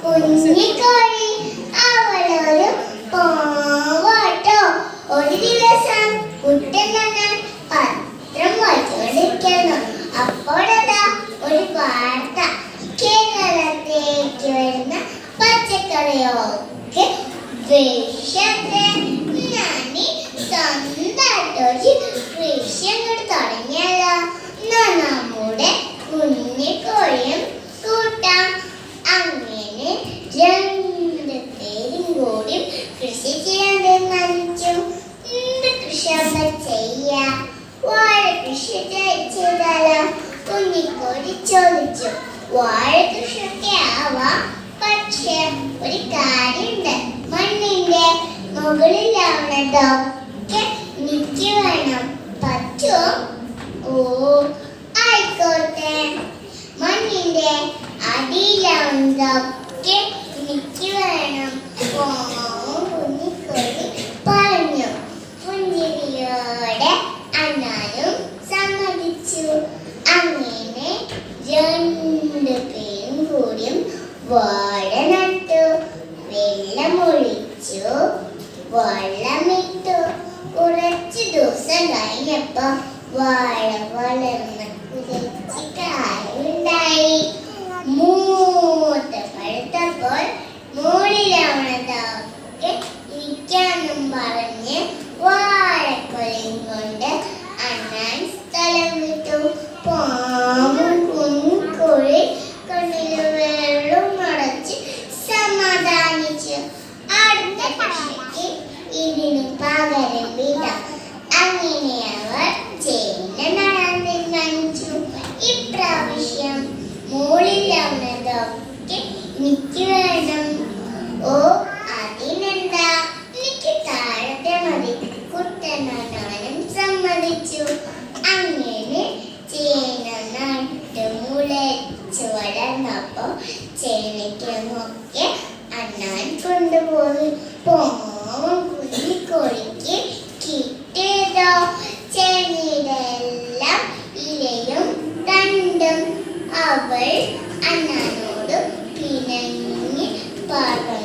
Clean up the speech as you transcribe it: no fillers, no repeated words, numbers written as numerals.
കുഞ്ഞിക്കോഴി അവളൊരു പാവാട്ടോ. ഒരു ദിവസം കുട്ടനണ്ണൻ പത്രം വായിച്ചുകൊണ്ടിരിക്കുന്നു. അപ്പോഴതാ ഒരു വാർത്ത. കേരളത്തിലേക്ക് വരുന്ന പച്ചക്കറിയൊക്കെ വിഷത്തെ. ഞാനീ സ്വന്തമായിട്ടൊരു കൃഷി അങ്ങോട്ട് തുടങ്ങിയല്ലോ. നമ്മുടെ കുഞ്ഞിക്കോഴിയും കൂട്ടാം. അങ്ങനെ രണ്ട് പേരും കൂടി കൃഷി ചെയ്യാൻ തീരുമാനിച്ചു. എന്ത് കൃഷിയാണ് ചെയ്യാ? വാഴ കൃഷി ചെയ്താലോ? കുഞ്ഞിക്കോഴി ചോദിച്ചു. വാഴ കൃഷിയൊക്കെ ആവാം, പക്ഷെ ഒരു കാര്യമുണ്ട്. മണ്ണിന്റെ മുകളിലാവുന്നതൊക്കെ എനിക്ക് വേണം. പറ്റുമോ? ഓ, ആയിക്കോട്ടെ. മണ്ണിന്റെ അടിയിലാവുന്നതൊക്കെ എനിക്ക് വേണം. കുഞ്ഞിക്കോഴി പറഞ്ഞു. പുഞ്ചിരിയോടെ അണ്ണാനും സമ്മതിച്ചു. അങ്ങനെ രണ്ട് പേരും കൂടിയും വാഴ നട്ടു. വെള്ളമൊഴിച്ചു, വെള്ളമിട്ടു. കുറച്ചു ദിവസം കഴിഞ്ഞപ്പോ വാഴ വളർന്ന് കുറച്ച് കായുണ്ടായി. മൂത്ത പഴുത്തപ്പോൾ മുകളിലാവണതൊക്കെ ഇരിക്കാനും പറഞ്ഞ് വാഴക്കൊലയും കൊണ്ട് അണ്ണാൻ സ്ഥലം വിട്ടു. പാമ്പും കുഞ്ഞിക്കോഴി കണ്ണില് വെള്ളം അടച്ച് സമാധാനിച്ചു. അടുത്ത കൃഷിക്ക് ഇതിന് പകരം വിടാം. അങ്ങനെ അവർ ചേന നടാൻ തീരുമാനിച്ചു. ഇപ്രാവശ്യം മുകളിലാവുന്നതൊക്കെ എനിക്ക് വേണം. ഓ, അതിനെന്താ, എനിക്ക് താഴത്തെ മതി. കുട്ടനാനും സമ്മതിച്ചു. അങ്ങനെ ചേന നട്ട് മുളച്ച് വളർന്നപ്പോ ചേനയ്ക്കൊക്കെ അണ്ണാൻ കൊണ്ടുപോയി. പാവം കുഞ്ഞിക്കോഴിക്ക് കിട്ടിയതോ ചേനയുടെ എല്ലാം ഇലയും തണ്ടും. അവൾ അണ്ണാനോട് പിണങ്ങി പറഞ്ഞു.